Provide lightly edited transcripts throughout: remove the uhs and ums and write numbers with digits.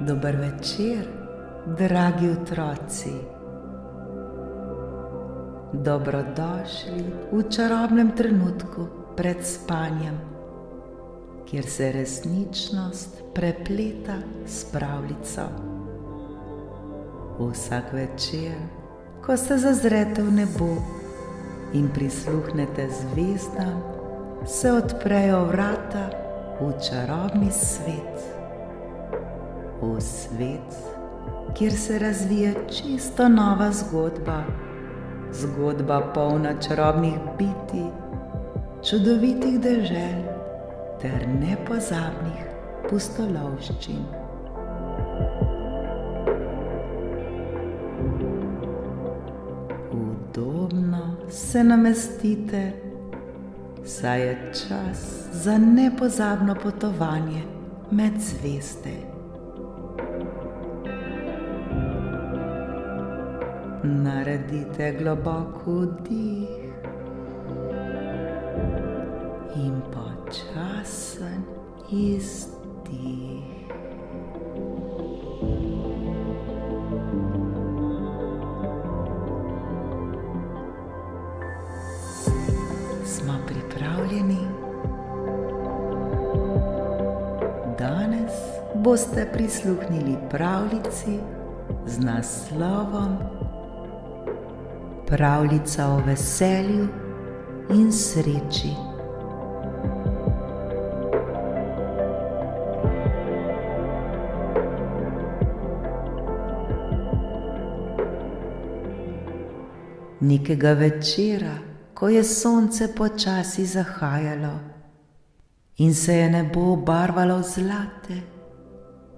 Dober večer, dragi otroci. Dobrodošli v čarobnem trenutku pred spanjem, kjer se resničnost prepleta s pravljico. Vsak večer, ko se zazrete v nebo in prisluhnete zvezdam, se odprejo vrata v čarobni svet. V svet, kjer se razvije čisto nova zgodba, zgodba polna čarobnih bitij, čudovitih dežel ter nepozabnih pustolovščin. Udobno se namestite, saj je čas za nepozabno potovanje med zvezde. Naredite globok vdih in počasen izdih. Smo pripravljeni? Danes boste prisluhnili pravljici z naslovom Pravljica o veselju in sreči. Nekega večera, ko je sonce počasi zahajalo in se je nebo obarvalo v zlate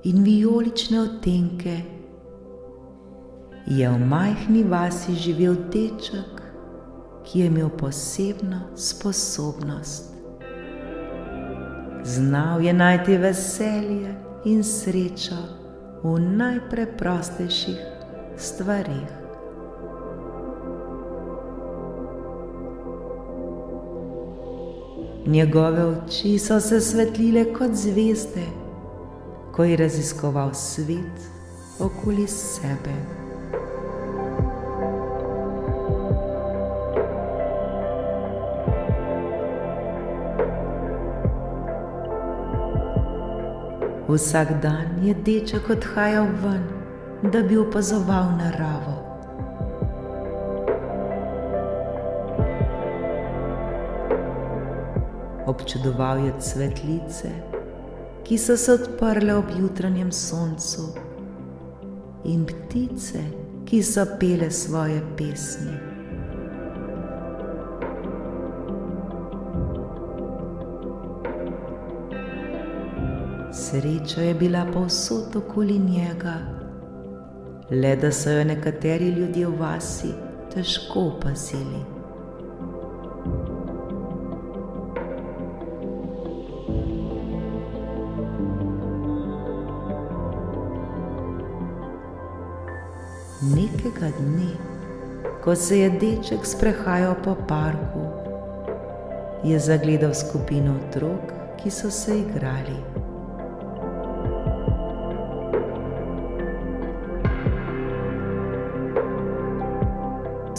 in vijolične odtenke, je v majhni vasi živel deček, ki je imel posebno sposobnost. Znal je najti veselje in srečo v najpreprostejših stvareh. Njegove oči so se svetlile kot zvezde, ko je raziskoval svet okoli sebe. Vsak dan je deček odhajal ven, da bi opazoval naravo. Občudoval je cvetlice, ki so se odprle ob jutranjem soncu, in ptice, ki so pele svoje pesmi. Sreča je bila povsod okoli njega, le da so jo nekateri ljudje v vasi težko opazili. Nekega dne, ko se je deček sprehajal po parku, je zagledal skupino otrok, ki so se igrali.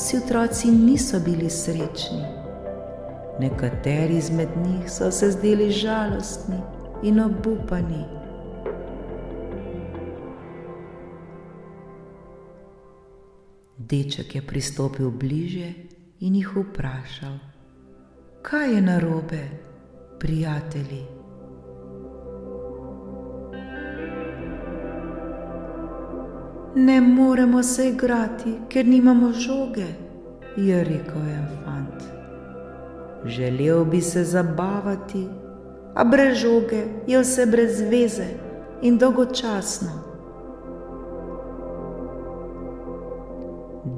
Vsi otroci niso bili srečni. Nekateri izmed njih so se zdeli žalostni in obupani. Deček je pristopil bliže in jih vprašal: "Kaj je narobe, prijatelji?" "Ne moremo se igrati, ker nimamo žoge," je rekel en fant. "Želel bi se zabavati, a brez žoge je vse brez veze in dolgočasno."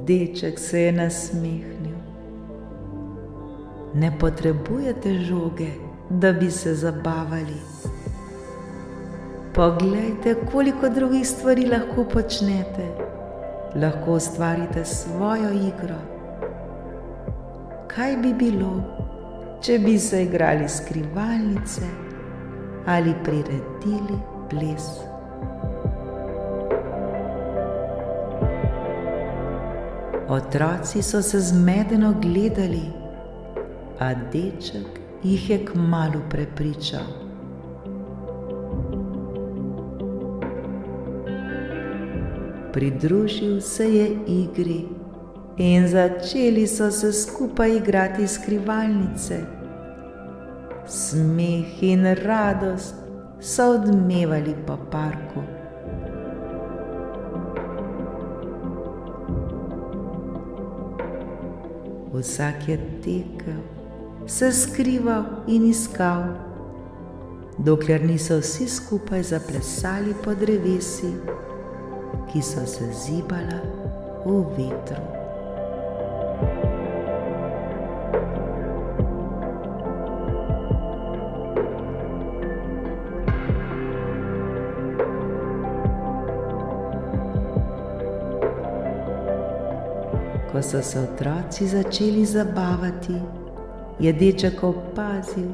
Deček se je nasmehnil. "Ne potrebujete žoge, da bi se zabavali. Poglejte, koliko drugih stvari lahko počnete. Lahko ustvarite svojo igro. Kaj bi bilo, če bi se igrali skrivalnice ali priredili ples?" Otroci so se zmedeno gledali, a deček jih je kmalu prepričal. Pridružil se je igri in začeli so se skupaj igrati skrivalnice. Smeh in radost so odmevali po parku. Vsak je tekel, se skrival in iskal, dokler niso vsi skupaj zaplesali po drevesi, ki so se zibala v vetru. Ko so se otroci začeli zabavati, je deček opazil,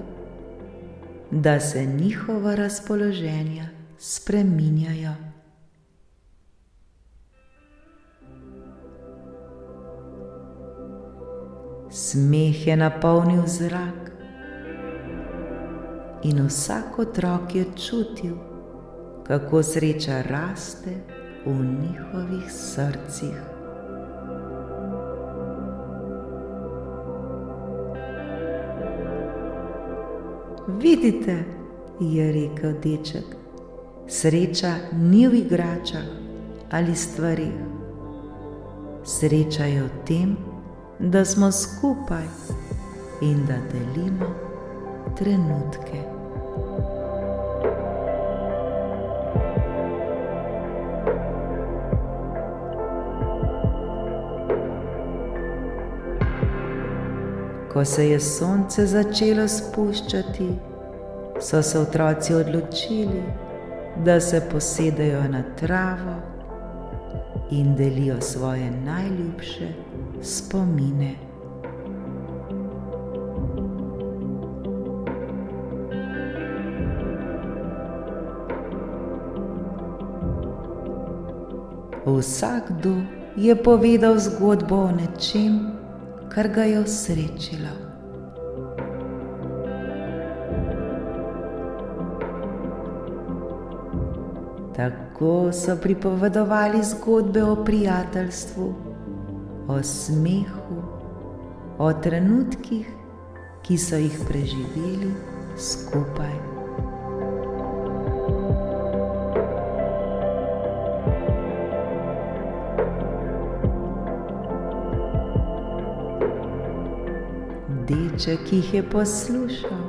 da se njihova razpoloženja spreminjajo. Smeh je napolnil zrak in vsak otrok je čutil, kako sreča raste v njihovih srcih. Vidite, je rekel deček, sreča ni v igračah ali stvareh. Sreča je v tem, da smo skupaj in da delimo trenutke. Ko se je sonce začelo spuščati, so se otroci odločili, da se posedejo na travo in delijo svoje najljubše spomine. Vsakdo je povedal zgodbo o nečem, kar ga je osrečilo. Tako so pripovedovali zgodbe o prijateljstvu, o smehu, o trenutkih, ki so jih preživeli skupaj. Deček jih je poslušal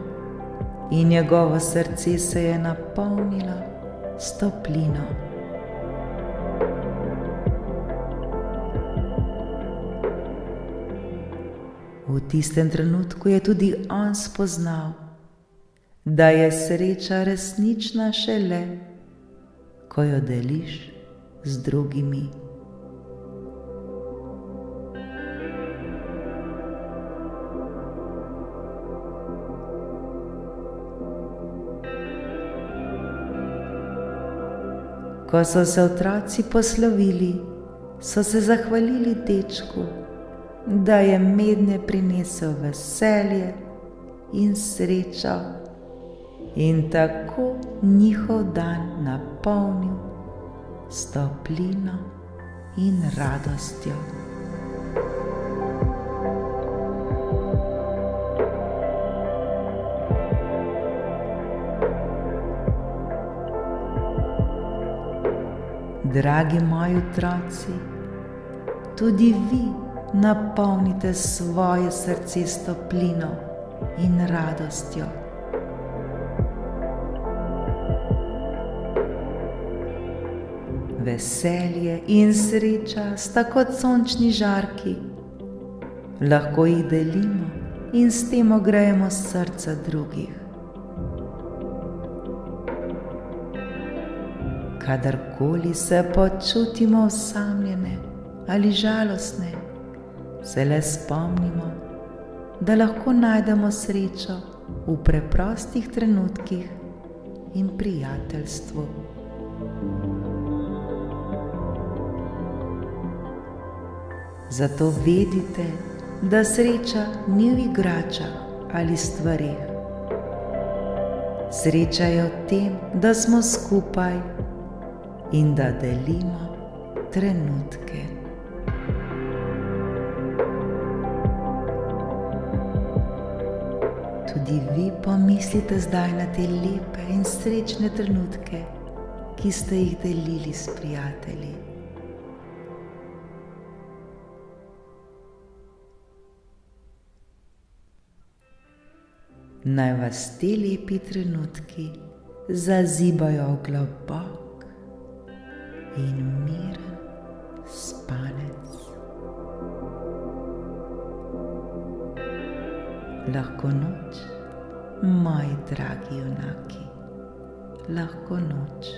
in njegovo srce se je napolnilo s toplino. V tistem trenutku je tudi on spoznal, da je sreča resnična šele, ko jo deliš z drugimi. Ko so se otroci poslovili, so se zahvalili dečku, da je mednje prinesel veselje in srečo in tako njihov dan napolnil s toplino in radostjo. Dragi moji otroci, tudi vi napolnite svoje srce s toplino in radostjo. Veselje in sreča sta kot sončni žarki. Lahko jih delimo in s tem ogrejemo srca drugih. Kadarkoli se počutimo osamljene ali žalostne, se le spomnimo, da lahko najdemo srečo v preprostih trenutkih in prijateljstvu. Zato vedite, da sreča ni v igračah ali stvareh. Sreča je v tem, da smo skupaj in da delimo trenutke. Tudi vi pomislite zdaj na te lepe in srečne trenutke, ki ste jih delili s prijatelji. Naj vas ti lepi trenutki zazibajo v globok in miren spanec. Lahko noč, moji dragi junaki, lahko noč.